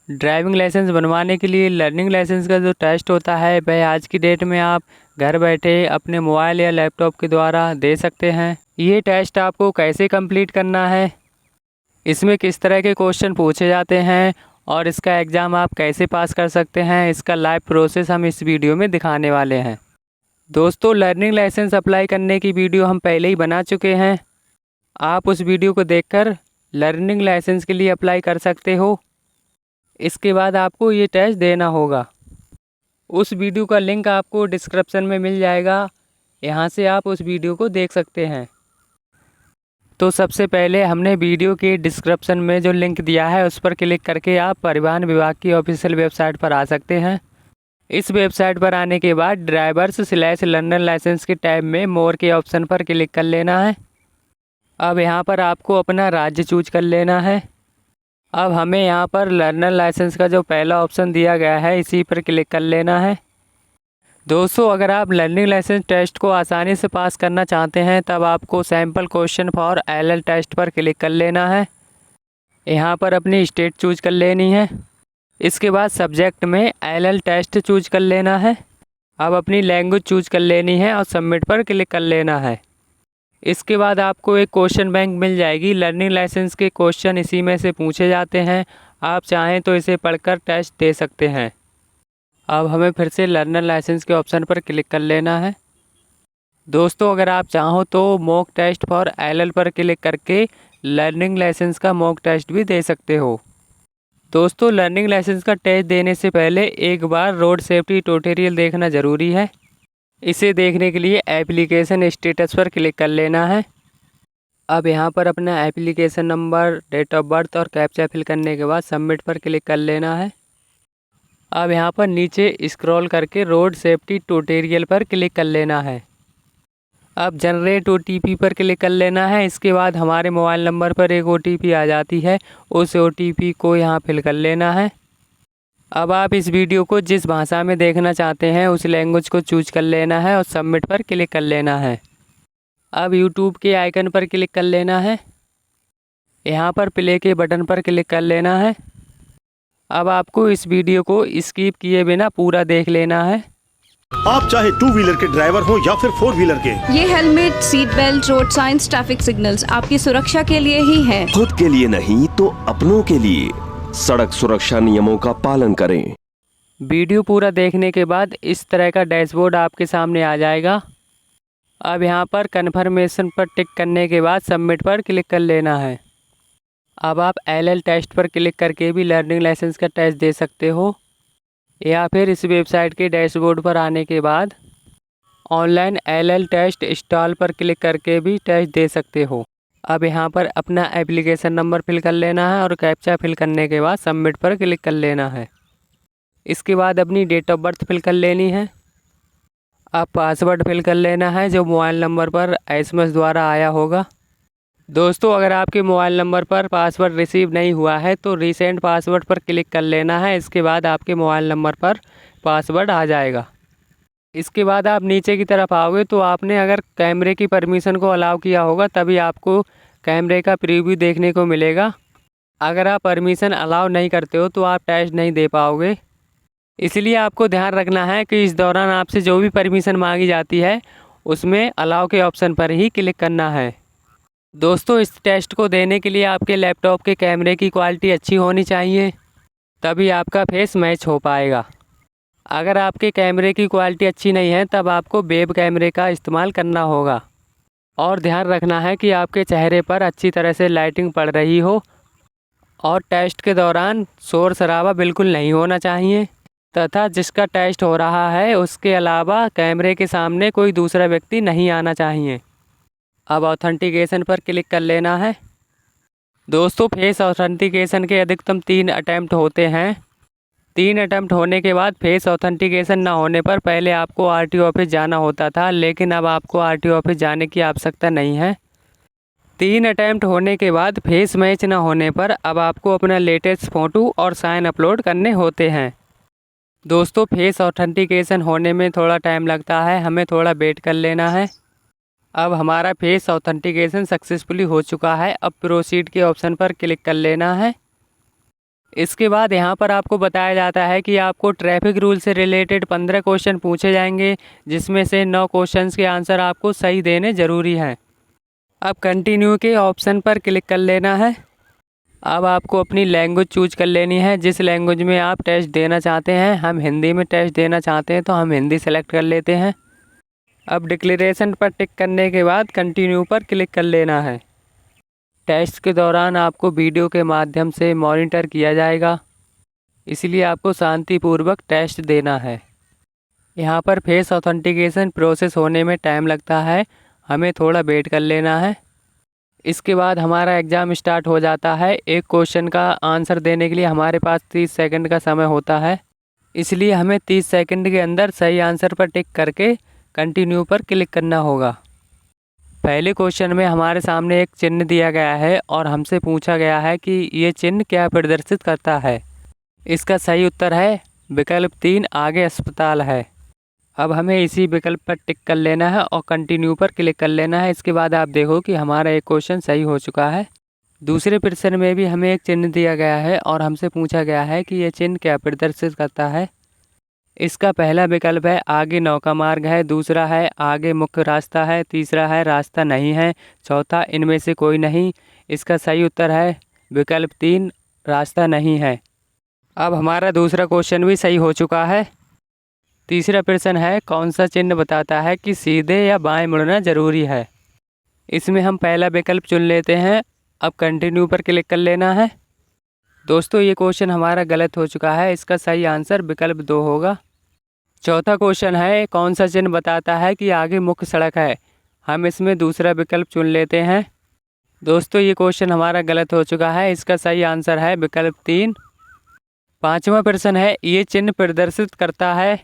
Driving licence बनवाने के लिए लर्निंग लाइसेंस का जो टेस्ट होता है वह आज की डेट में आप घर बैठे अपने मोबाइल या लैपटॉप के द्वारा दे सकते हैं। ये टेस्ट आपको कैसे कंप्लीट करना है, इसमें किस तरह के क्वेश्चन पूछे जाते हैं और इसका एग्ज़ाम आप कैसे पास कर सकते हैं, इसका लाइव प्रोसेस हम इस वीडियो में दिखाने वाले हैं। दोस्तों, लर्निंग लाइसेंस अप्लाई करने की वीडियो हम पहले ही बना चुके हैं। आप उस वीडियो को देखकर लर्निंग लाइसेंस के लिए अप्लाई कर सकते हो। इसके बाद आपको ये टेस्ट देना होगा। उस वीडियो का लिंक आपको डिस्क्रिप्शन में मिल जाएगा, यहाँ से आप उस वीडियो को देख सकते हैं। तो सबसे पहले हमने वीडियो के डिस्क्रिप्शन में जो लिंक दिया है उस पर क्लिक करके आप परिवहन विभाग की ऑफिशियल वेबसाइट पर आ सकते हैं। इस वेबसाइट पर आने के बाद ड्राइवर्स/लर्नर लाइसेंस के टैब में मोर के ऑप्शन पर क्लिक कर लेना है। अब यहाँ पर आपको अपना राज्य चूज कर लेना है। अब हमें यहाँ पर लर्नर लाइसेंस का जो पहला ऑप्शन दिया गया है इसी पर क्लिक कर लेना है। दोस्तों, अगर आप लर्निंग लाइसेंस टेस्ट को आसानी से पास करना चाहते हैं तब आपको sample question for LL test पर क्लिक कर लेना है। यहाँ पर अपनी स्टेट चूज कर लेनी है। इसके बाद सब्जेक्ट में एलएल टेस्ट चूज कर लेना है। अब अपनी लैंग्वेज चूज कर लेनी है और सबमिट पर क्लिक कर लेना है। इसके बाद आपको एक क्वेश्चन बैंक मिल जाएगी। लर्निंग लाइसेंस के क्वेश्चन इसी में से पूछे जाते हैं। आप चाहें तो इसे पढ़कर टेस्ट दे सकते हैं। अब हमें फिर से लर्नर लाइसेंस के ऑप्शन पर क्लिक कर लेना है। दोस्तों, अगर आप चाहो तो मॉक टेस्ट फॉर एलएल पर क्लिक करके लर्निंग लाइसेंस का मॉक टेस्ट भी दे सकते हो। दोस्तों, लर्निंग लाइसेंस का टेस्ट देने से पहले एक बार रोड सेफ्टी ट्यूटोरियल देखना ज़रूरी है। इसे देखने के लिए एप्लीकेशन स्टेटस पर क्लिक कर लेना है। अब यहाँ पर अपना application number, date of birth और कैप्चा फिल करने के बाद सबमिट पर क्लिक कर लेना है। अब यहाँ पर नीचे स्क्रॉल करके रोड सेफ्टी ट्यूटोरियल पर क्लिक कर लेना है। अब जनरेट ओटीपी पर क्लिक कर लेना है। इसके बाद हमारे मोबाइल नंबर पर एक ओटीपी आ जाती है, उस ओटीपी को यहाँ फिल कर लेना है। अब आप इस वीडियो को जिस भाषा में देखना चाहते हैं उस लैंग्वेज को चूज कर लेना है और सबमिट पर क्लिक कर लेना है। अब यूट्यूब के आइकन पर क्लिक कर लेना है। यहाँ पर प्ले के बटन पर क्लिक कर लेना है। अब आपको इस वीडियो को स्किप किए बिना पूरा देख लेना है। आप चाहे टू व्हीलर के ड्राइवर हो या फिर फोर व्हीलर के, ये helmet, seat belt, road science, traffic signals आपकी सुरक्षा के लिए ही है। खुद के लिए नहीं तो अपनों के लिए सड़क सुरक्षा नियमों का पालन करें। वीडियो पूरा देखने के बाद इस तरह का डैशबोर्ड आपके सामने आ जाएगा। अब यहाँ पर कन्फर्मेशन पर टिक करने के बाद सबमिट पर क्लिक कर लेना है। अब आप एलएल टेस्ट पर क्लिक करके भी लर्निंग लाइसेंस का टेस्ट दे सकते हो, या फिर इस वेबसाइट के डैशबोर्ड पर आने के बाद ऑनलाइन एलएल टेस्ट इंस्टॉल पर क्लिक करके भी टेस्ट दे सकते हो। अब यहाँ पर अपना एप्लीकेशन नंबर फिल कर लेना है और कैप्चा फिल करने के बाद सबमिट पर क्लिक कर लेना है। इसके बाद अपनी डेट ऑफ बर्थ फिल कर लेनी है। अब पासवर्ड फिल कर लेना है जो मोबाइल नंबर पर एसएमएस द्वारा आया होगा। दोस्तों, अगर आपके मोबाइल नंबर पर पासवर्ड रिसीव नहीं हुआ है तो रीसेंट पासवर्ड पर क्लिक कर लेना है। इसके बाद आपके मोबाइल नंबर पर पासवर्ड आ जाएगा। इसके बाद आप नीचे की तरफ आओगे तो आपने अगर कैमरे की परमिशन को अलाउ किया होगा तभी आपको कैमरे का प्रीव्यू देखने को मिलेगा। अगर आप परमिशन अलाउ नहीं करते हो तो आप टेस्ट नहीं दे पाओगे। इसलिए आपको ध्यान रखना है कि इस दौरान आपसे जो भी परमिशन मांगी जाती है उसमें अलाउ के ऑप्शन पर ही क्लिक करना है। दोस्तों, इस टेस्ट को देने के लिए आपके लैपटॉप के कैमरे की क्वालिटी अच्छी होनी चाहिए, तभी आपका फेस मैच हो पाएगा। अगर आपके कैमरे की क्वालिटी अच्छी नहीं है तब आपको वेब कैमरे का इस्तेमाल करना होगा। और ध्यान रखना है कि आपके चेहरे पर अच्छी तरह से लाइटिंग पड़ रही हो और टेस्ट के दौरान शोर शराबा बिल्कुल नहीं होना चाहिए, तथा जिसका टेस्ट हो रहा है उसके अलावा कैमरे के सामने कोई दूसरा व्यक्ति नहीं आना चाहिए। अब ऑथेंटिकेशन पर क्लिक कर लेना है। दोस्तों, फेस ऑथेंटिकेशन के अधिकतम 3 अटैम्प्ट होते हैं। 3 अटैम्प्ट होने के बाद फेस ऑथेंटिकेशन ना होने पर पहले आपको आरटीओ ऑफिस जाना होता था, लेकिन अब आपको आरटीओ ऑफिस जाने की आवश्यकता नहीं है। 3 अटैम्प्ट होने के बाद फेस मैच ना होने पर अब आपको अपना लेटेस्ट फ़ोटो और साइन अपलोड करने होते हैं। दोस्तों, फेस ऑथेंटिकेशन होने में थोड़ा टाइम लगता है, हमें थोड़ा वेट कर लेना है। अब हमारा फेस ऑथेंटिकेशन सक्सेसफुली हो चुका है। अब प्रोसीड के ऑप्शन पर क्लिक कर लेना है। इसके बाद यहाँ पर आपको बताया जाता है कि आपको ट्रैफिक रूल से रिलेटेड 15 क्वेश्चन पूछे जाएंगे, जिसमें से 9 क्वेश्चंस के आंसर आपको सही देने ज़रूरी हैं। अब कंटिन्यू के ऑप्शन पर क्लिक कर लेना है। अब आपको अपनी लैंग्वेज चूज कर लेनी है, जिस लैंग्वेज में आप टेस्ट देना चाहते हैं। हम हिंदी में टेस्ट देना चाहते हैं तो हम हिंदी सेलेक्ट कर लेते हैं। अब डिक्लेरेशन पर टिक करने के बाद कंटिन्यू पर क्लिक कर लेना है। टेस्ट के दौरान आपको वीडियो के माध्यम से मॉनिटर किया जाएगा, इसलिए आपको शांतिपूर्वक टेस्ट देना है। यहाँ पर फेस ऑथेंटिकेशन प्रोसेस होने में टाइम लगता है, हमें थोड़ा वेट कर लेना है। इसके बाद हमारा एग्ज़ाम स्टार्ट हो जाता है। एक क्वेश्चन का आंसर देने के लिए हमारे पास 30 सेकंड का समय होता है, इसलिए हमें 30 सेकंड के अंदर सही आंसर पर टिक करके कंटिन्यू पर क्लिक करना होगा। पहले क्वेश्चन में हमारे सामने एक चिन्ह दिया गया है और हमसे पूछा गया है कि ये चिन्ह क्या प्रदर्शित करता है। इसका सही उत्तर है विकल्प 3, आगे अस्पताल है। अब हमें इसी विकल्प पर टिक कर लेना है और कंटिन्यू पर क्लिक कर लेना है। इसके बाद आप देखो कि हमारा एक क्वेश्चन सही हो चुका है। दूसरे प्रश्न में भी हमें एक चिन्ह दिया गया है और हमसे पूछा गया है कि ये चिन्ह क्या प्रदर्शित करता है। इसका पहला विकल्प है आगे नौका मार्ग है, दूसरा है आगे मुख्य रास्ता है, तीसरा है रास्ता नहीं है, चौथा इनमें से कोई नहीं। इसका सही उत्तर है विकल्प 3, रास्ता नहीं है। अब हमारा दूसरा क्वेश्चन भी सही हो चुका है। तीसरा प्रश्न है कौन सा चिन्ह बताता है कि सीधे या बाएं मुड़ना ज़रूरी है। इसमें हम पहला विकल्प चुन लेते हैं। अब कंटिन्यू पर क्लिक कर लेना है। दोस्तों ये क्वेश्चन हमारा गलत हो चुका है, इसका सही आंसर विकल्प 2 होगा। चौथा क्वेश्चन है कौन सा चिन्ह बताता है कि आगे मुख्य सड़क है। हम इसमें दूसरा विकल्प चुन लेते हैं। दोस्तों ये क्वेश्चन हमारा गलत हो चुका है, इसका सही आंसर है विकल्प 3। पाँचवा प्रश्न है ये चिन्ह प्रदर्शित करता है।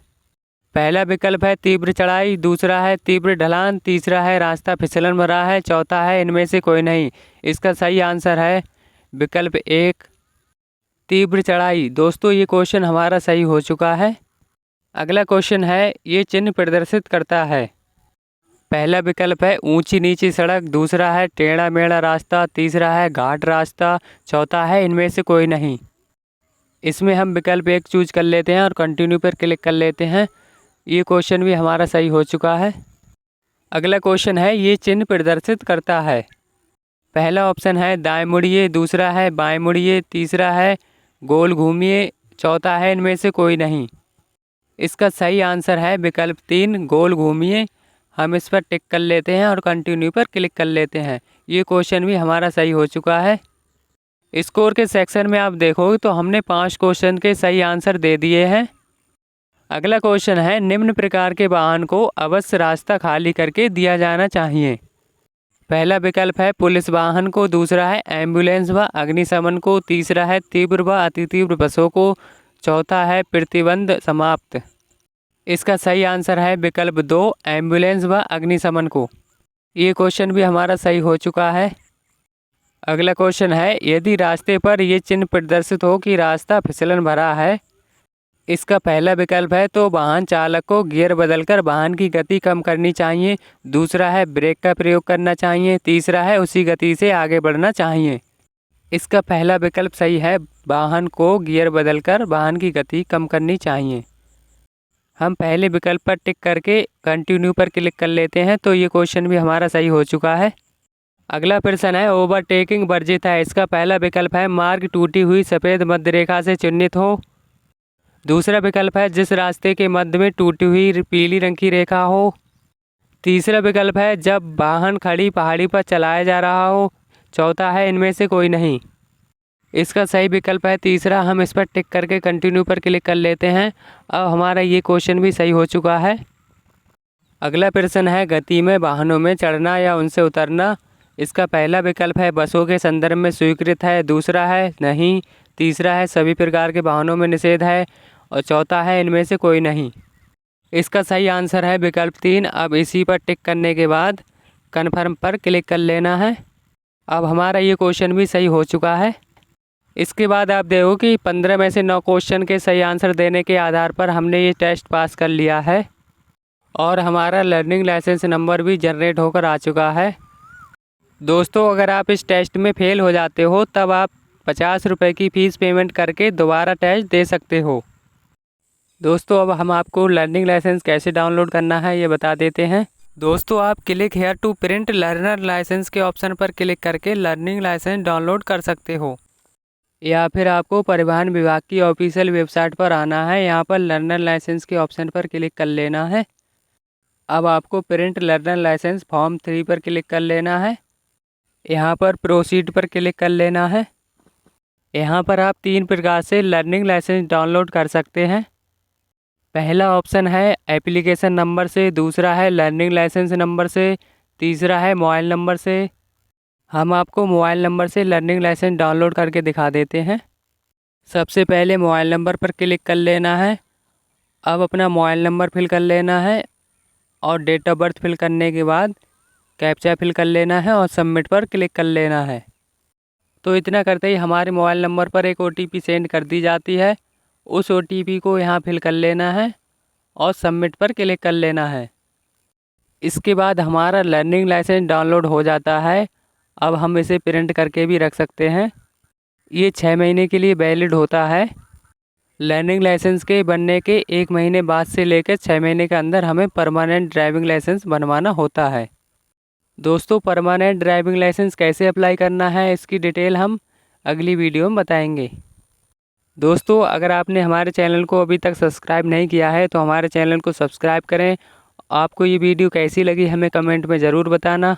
पहला विकल्प है तीव्र चढ़ाई, दूसरा है तीव्र ढलान, तीसरा है रास्ता फिसलन भरा है, चौथा है इनमें से कोई नहीं। इसका सही आंसर है विकल्प 1, तीव्र चढ़ाई। दोस्तों ये क्वेश्चन हमारा सही हो चुका है। अगला क्वेश्चन है ये चिन्ह प्रदर्शित करता है। पहला विकल्प है ऊंची नीची सड़क, दूसरा है टेढ़ा मेढ़ा रास्ता, तीसरा है घाट रास्ता, चौथा है इनमें से कोई नहीं। इसमें हम विकल्प 1 चूज कर लेते हैं और कंटिन्यू पर क्लिक कर लेते हैं। ये क्वेश्चन भी हमारा सही हो चुका है। अगला क्वेश्चन है ये चिन्ह प्रदर्शित करता है। पहला ऑप्शन है दाएं मुड़िए, दूसरा है बाएं मुड़िए, तीसरा है गोल घूमिए, चौथा है इनमें से कोई नहीं। इसका सही आंसर है विकल्प 3, गोल घूमिए। हम इस पर टिक कर लेते हैं और कंटिन्यू पर क्लिक कर लेते हैं। ये क्वेश्चन भी हमारा सही हो चुका है। स्कोर के सेक्शन में आप देखोगे तो हमने 5 क्वेश्चन के सही आंसर दे दिए हैं। अगला क्वेश्चन है निम्न प्रकार के वाहन को अवश्य रास्ता खाली करके दिया जाना चाहिए। पहला विकल्प है पुलिस वाहन को, दूसरा है एम्बुलेंस व अग्निशमन को, तीसरा है तीव्र व अति तीव्र बसों को, चौथा है प्रतिबंध समाप्त। इसका सही आंसर है विकल्प 2, एम्बुलेंस व अग्निशमन को। ये क्वेश्चन भी हमारा सही हो चुका है। अगला क्वेश्चन है यदि रास्ते पर ये चिन्ह प्रदर्शित हो कि रास्ता फिसलन भरा है। इसका पहला विकल्प है तो वाहन चालक को गियर बदलकर वाहन की गति कम करनी चाहिए, दूसरा है ब्रेक का प्रयोग करना चाहिए, तीसरा है उसी गति से आगे बढ़ना चाहिए। इसका पहला विकल्प सही है, वाहन को गियर बदलकर वाहन की गति कम करनी चाहिए। हम पहले विकल्प पर टिक करके कंटिन्यू पर क्लिक कर लेते हैं, तो ये क्वेश्चन भी हमारा सही हो चुका है। अगला प्रश्न है ओवरटेकिंग वर्जित है। इसका पहला विकल्प है मार्ग टूटी हुई सफ़ेद मध्य रेखा से चिन्हित हो, दूसरा विकल्प है जिस रास्ते के मध्य में टूटी हुई पीली रंग की रेखा हो, तीसरा विकल्प है जब वाहन खड़ी पहाड़ी पर चलाया जा रहा हो, चौथा है इनमें से कोई नहीं। इसका सही विकल्प है तीसरा। हम इस पर टिक करके कंटिन्यू पर क्लिक कर लेते हैं। अब हमारा ये क्वेश्चन भी सही हो चुका है। अगला प्रश्न है गति में वाहनों में चढ़ना या उनसे उतरना। इसका पहला विकल्प है बसों के संदर्भ में स्वीकृत है, दूसरा है नहीं, तीसरा है सभी प्रकार के वाहनों में निषेध है और चौथा है इनमें से कोई नहीं। इसका सही आंसर है विकल्प 3। अब इसी पर टिक करने के बाद कन्फर्म पर क्लिक कर लेना है। अब हमारा ये क्वेश्चन भी सही हो चुका है। इसके बाद आप देखो कि 15 में से 9 क्वेश्चन के सही आंसर देने के आधार पर हमने ये टेस्ट पास कर लिया है और हमारा लर्निंग लाइसेंस नंबर भी जनरेट होकर आ चुका है। दोस्तों अगर आप इस टेस्ट में फ़ेल हो जाते हो तब आप 50 रुपये की फ़ीस पेमेंट करके दोबारा टेस्ट दे सकते हो। दोस्तों अब हम आपको लर्निंग लाइसेंस कैसे डाउनलोड करना है ये बता देते हैं। दोस्तों आप click here to print learner licence के ऑप्शन पर क्लिक करके लर्निंग लाइसेंस डाउनलोड कर सकते हो, या फिर आपको परिवहन विभाग की ऑफिशियल वेबसाइट पर आना है। यहाँ पर लर्नर लाइसेंस के ऑप्शन पर क्लिक कर लेना है। अब आपको प्रिंट लर्नर लाइसेंस फॉर्म 3 पर क्लिक कर लेना है। यहाँ पर प्रोसीड पर क्लिक कर लेना है। यहाँ पर आप 3 प्रकार से लर्निंग लाइसेंस डाउनलोड कर सकते हैं। पहला ऑप्शन है एप्लीकेशन नंबर से, दूसरा है लर्निंग लाइसेंस नंबर से, तीसरा है मोबाइल नंबर से। हम आपको मोबाइल नंबर से लर्निंग लाइसेंस डाउनलोड करके दिखा देते हैं। सबसे पहले मोबाइल नंबर पर क्लिक कर लेना है। अब अपना मोबाइल नंबर फिल कर लेना है और डेट ऑफ बर्थ फिल करने के बाद कैप्चा फिल कर लेना है और सबमिट पर क्लिक कर लेना है। तो इतना करते ही हमारे मोबाइल नंबर पर एक OTP सेंड कर दी जाती है। उस OTP को यहाँ फिल कर लेना है और सबमिट पर क्लिक कर लेना है। इसके बाद हमारा लर्निंग लाइसेंस डाउनलोड हो जाता है। अब हम इसे प्रिंट करके भी रख सकते हैं। ये 6 महीने के लिए वैलिड होता है। लर्निंग लाइसेंस के बनने के 1 महीने बाद से लेकर 6 महीने के अंदर हमें परमानेंट ड्राइविंग लाइसेंस बनवाना होता है। दोस्तों परमानेंट ड्राइविंग लाइसेंस कैसे अप्लाई करना है इसकी डिटेल हम अगली वीडियो में बताएंगे। दोस्तों अगर आपने हमारे चैनल को अभी तक सब्सक्राइब नहीं किया है तो हमारे चैनल को सब्सक्राइब करें। आपको ये वीडियो कैसी लगी हमें कमेंट में ज़रूर बताना।